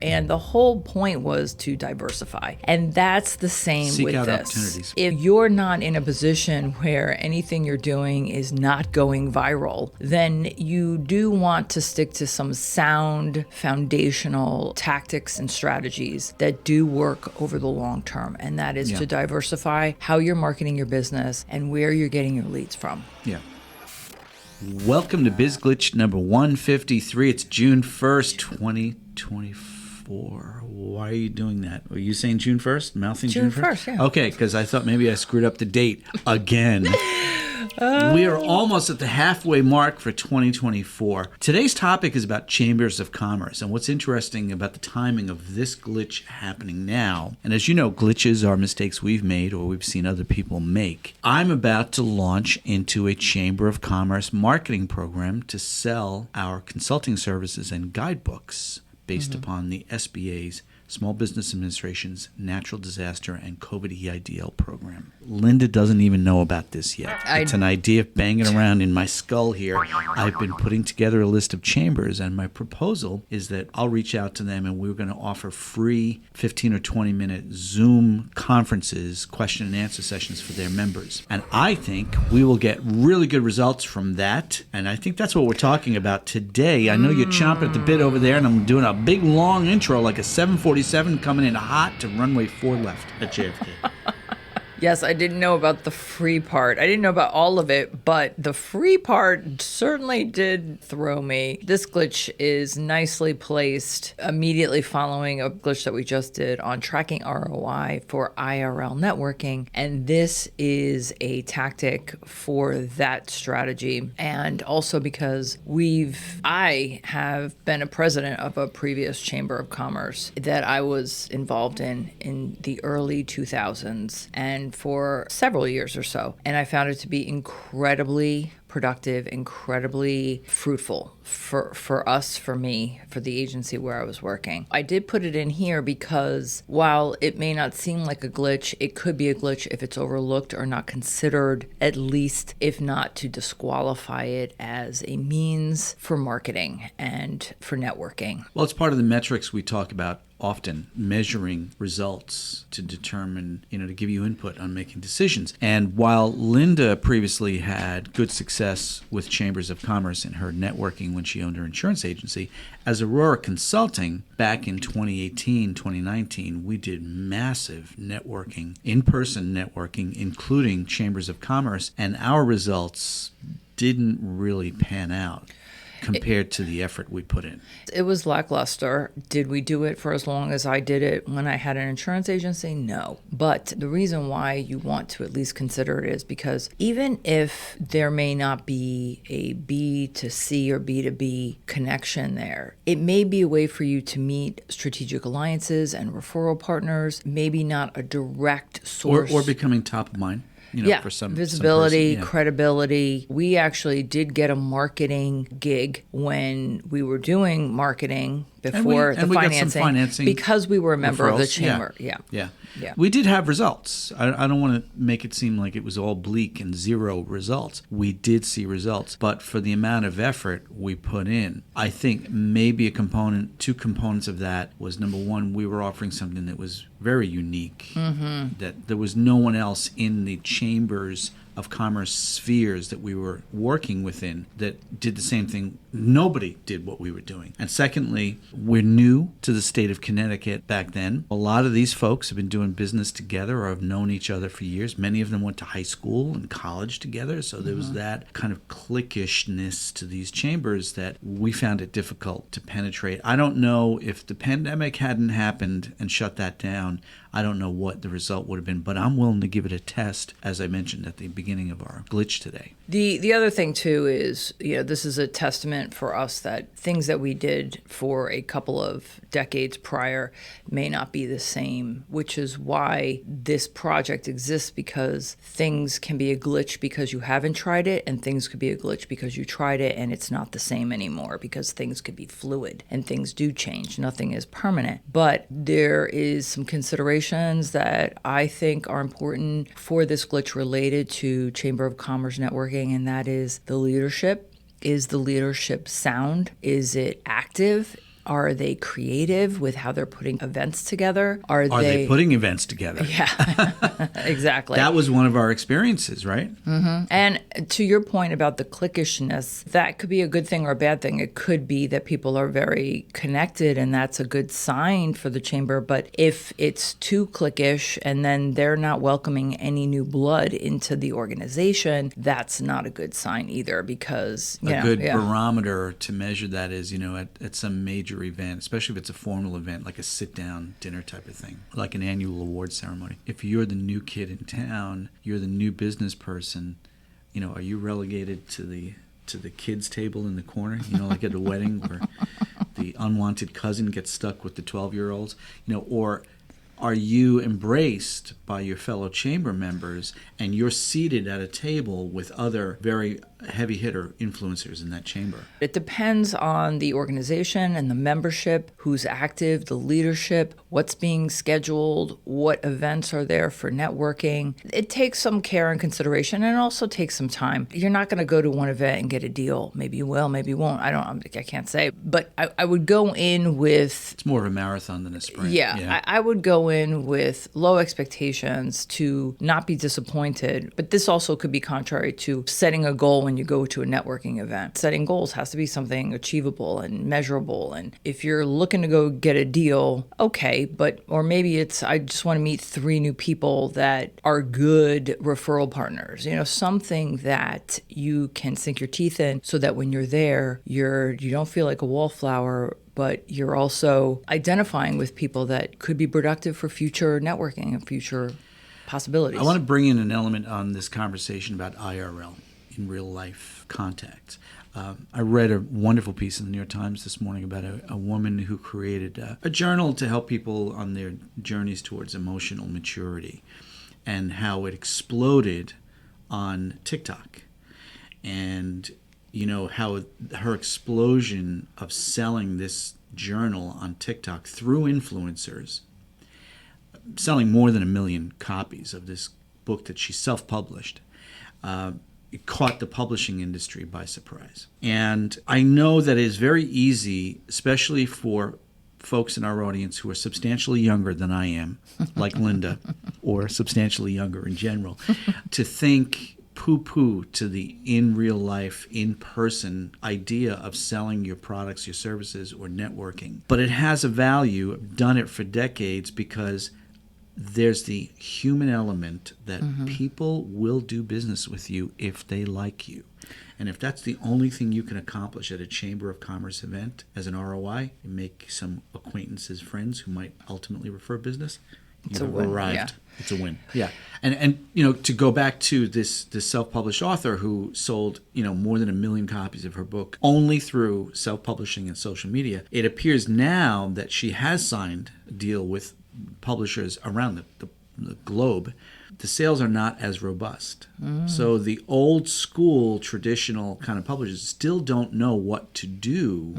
And the whole point was to diversify. And that's the same Seek with out this. opportunities. If you're not in a position where anything you're doing is not going viral, then you do want to stick to some sound foundational tactics and strategies that do work over the long term. And that is to diversify how you're marketing your business and where you're getting your leads from. Yeah. Welcome to BizGlitch number 153. It's June 1st, 2024. Why are you doing that? Were you saying June 1st? Mouthing June 1st? Yeah. Okay, because I thought maybe I screwed up the date again. We are almost at the halfway mark for 2024. Today's topic is about chambers of commerce. And what's interesting about the timing of this glitch happening now, and as you know, glitches are mistakes we've made or we've seen other people make. I'm about to launch into a chamber of commerce marketing program to sell our consulting services and guidebooks based upon the SBA's, Small Business Administration's Natural Disaster and COVID EIDL program. Linda doesn't even know about this yet. It's an idea banging around in my skull here. I've been putting together a list of chambers, and my proposal is that I'll reach out to them and we're going to offer free 15 or 20-minute Zoom conferences, question and answer sessions for their members. And I think we will get really good results from that. And I think that's what we're talking about today. I know you're chomping at the bit over there, and I'm doing a big, long intro like a 747 coming in hot to runway 4 left at JFK. Yes, I didn't know about the free part. I didn't know about all of it, but the free part certainly did throw me. This glitch is nicely placed immediately following a glitch that we just did on tracking ROI for IRL networking. And this is a tactic for that strategy. And also because I have been a president of a previous chamber of commerce that I was involved in the early 2000s. And for several years or so. And I found it to be incredibly productive, incredibly fruitful for us, for me, for the agency where I was working. I did put it in here because while it may not seem like a glitch, it could be a glitch if it's overlooked or not considered, at least if not to disqualify it as a means for marketing and for networking. Well, it's part of the metrics we talk about often, measuring results to determine, to give you input on making decisions. And while Linda previously had good success with chambers of commerce in her networking when she owned her insurance agency, as Aurora Consulting, back in 2018, 2019, we did massive networking, in-person networking, including chambers of commerce, and our results didn't really pan out compared to the effort we put in. It was lackluster. Did we do it for as long as I did it when I had an insurance agency? No. But the reason why you want to at least consider it is because even if there may not be a B to C or B to B connection there, it may be a way for you to meet strategic alliances and referral partners, maybe not a direct source. Or becoming top of mind. For some visibility, some person, credibility. We actually did get a marketing gig when we were doing marketing before the financing because we were a member of the chamber. Yeah. We did have results. I don't want to make it seem like it was all bleak and zero results. We did see results, but for the amount of effort we put in, I think maybe two components of that was, number one, we were offering something that was very unique, that there was no one else in the chambers of commerce spheres that we were working within that did the same thing. Nobody did what we were doing. And secondly, we're new to the state of Connecticut back then. A lot of these folks have been doing business together or have known each other for years. Many of them went to high school and college together. So there was that kind of cliquishness to these chambers that we found it difficult to penetrate. I don't know if the pandemic hadn't happened and shut that down, I don't know what the result would have been, but I'm willing to give it a test, as I mentioned at the beginning of our glitch today. The other thing, too, is, this is a testament for us that things that we did for a couple of decades prior may not be the same, which is why this project exists, because things can be a glitch because you haven't tried it, and things could be a glitch because you tried it and it's not the same anymore, because things could be fluid and things do change. Nothing is permanent. But there is some considerations that I think are important for this glitch related to Chamber of Commerce networking, and that is the leadership. Is the leadership sound? Is it active? Are they creative with how they're putting events together? Are they putting events together? Yeah, exactly. That was one of our experiences, right? And to your point about the cliquishness, that could be a good thing or a bad thing. It could be that people are very connected and that's a good sign for the chamber. But if it's too cliquish and then they're not welcoming any new blood into the organization, that's not a good sign either, because a good barometer to measure that is, at some major event, especially if it's a formal event, like a sit-down dinner type of thing, like an annual award ceremony. If you're the new kid in town, you're the new business person, are you relegated to the kids' table in the corner, like at a wedding where the unwanted cousin gets stuck with the 12-year-olds, or are you embraced by your fellow chamber members and you're seated at a table with other very heavy hitter influencers in that chamber? It depends on the organization and the membership, who's active, the leadership, what's being scheduled, what events are there for networking. It takes some care and consideration, and it also takes some time. You're not going to go to one event and get a deal. Maybe you will, maybe you won't. I can't say. But I would go in with... It's more of a marathon than a sprint. Yeah. I would go in with low expectations to not be disappointed. But this also could be contrary to setting a goal when you go to a networking event. Setting goals has to be something achievable and measurable. And if you're looking to go get a deal, okay, or maybe it's, I just want to meet 3 new people that are good referral partners, something that you can sink your teeth in so that when you're there, you don't feel like a wallflower, but you're also identifying with people that could be productive for future networking and future possibilities. I want to bring in an element on this conversation about IRL, in real life contact. I read a wonderful piece in the New York Times this morning about a woman who created a journal to help people on their journeys towards emotional maturity, and how it exploded on TikTok. And how her explosion of selling this journal on TikTok through influencers, selling more than 1 million copies of this book that she self-published, it caught the publishing industry by surprise. And I know that it is very easy, especially for folks in our audience who are substantially younger than I am, like Linda, or substantially younger in general, to think poo-poo to the in real life, in-person idea of selling your products, your services, or networking. But it has a value. I've done it for decades because there's the human element that people will do business with you if they like you. And if that's the only thing you can accomplish at a Chamber of Commerce event as an ROI, and make some acquaintances, friends who might ultimately refer business, you've arrived. Yeah. It's a win. Yeah. And to go back to this self-published author who sold, more than 1 million copies of her book only through self-publishing and social media, it appears now that she has signed a deal with publishers around the globe. The sales are not as robust. So the old school traditional kind of publishers still don't know what to do.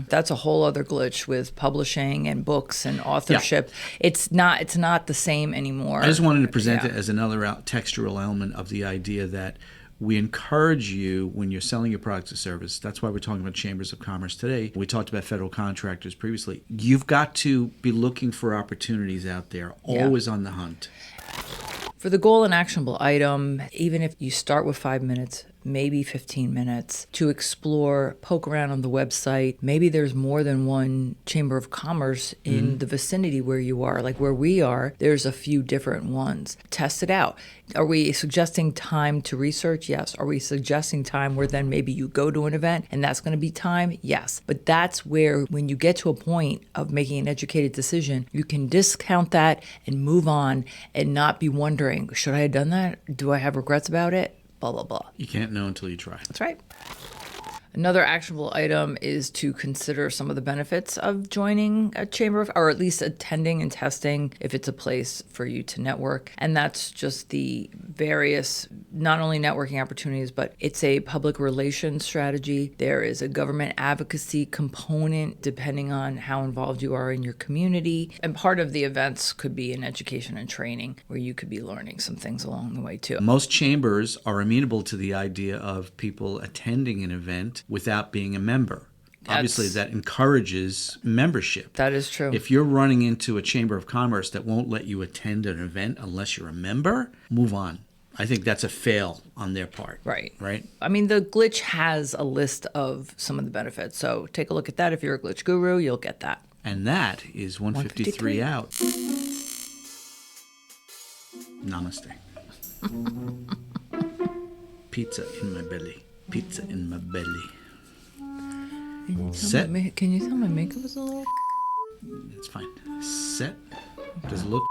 That's a whole other glitch with publishing and books and authorship. Yeah. It's not the same anymore. I just wanted to present it as another textural element of the idea that we encourage you when you're selling your products or service. That's why we're talking about chambers of commerce today. We talked about federal contractors previously. You've got to be looking for opportunities out there, always on the hunt. For the goal and actionable item, even if you start with 5 minutes, maybe 15 minutes, to explore, poke around on the website. Maybe there's more than one Chamber of Commerce in the vicinity where you are. Like where we are, there's a few different ones. Test it out. Are we suggesting time to research? Yes. Are we suggesting time where then maybe you go to an event and that's going to be time? Yes. But that's where, when you get to a point of making an educated decision, you can discount that and move on and not be wondering, should I have done that? Do I have regrets about it? Blah, blah, blah. You can't know until you try. That's right. Another actionable item is to consider some of the benefits of joining a chamber of, or at least attending and testing if it's a place for you to network. And that's just the various, not only networking opportunities, but it's a public relations strategy. There is a government advocacy component depending on how involved you are in your community. And part of the events could be in education and training where you could be learning some things along the way too. Most chambers are amenable to the idea of people attending an event without being a member. obviously that encourages membership. That is true. If you're running into a Chamber of Commerce that won't let you attend an event unless you're a member, move on. I think that's a fail on their part. Right. Right? I mean, the glitch has a list of some of the benefits. So take a look at that. If you're a glitch guru, you'll get that. And that is 153 out. Namaste. Pizza in my belly. Pizza in my belly. Set. Can you tell my makeup is a little... It's fine. Set. Does it look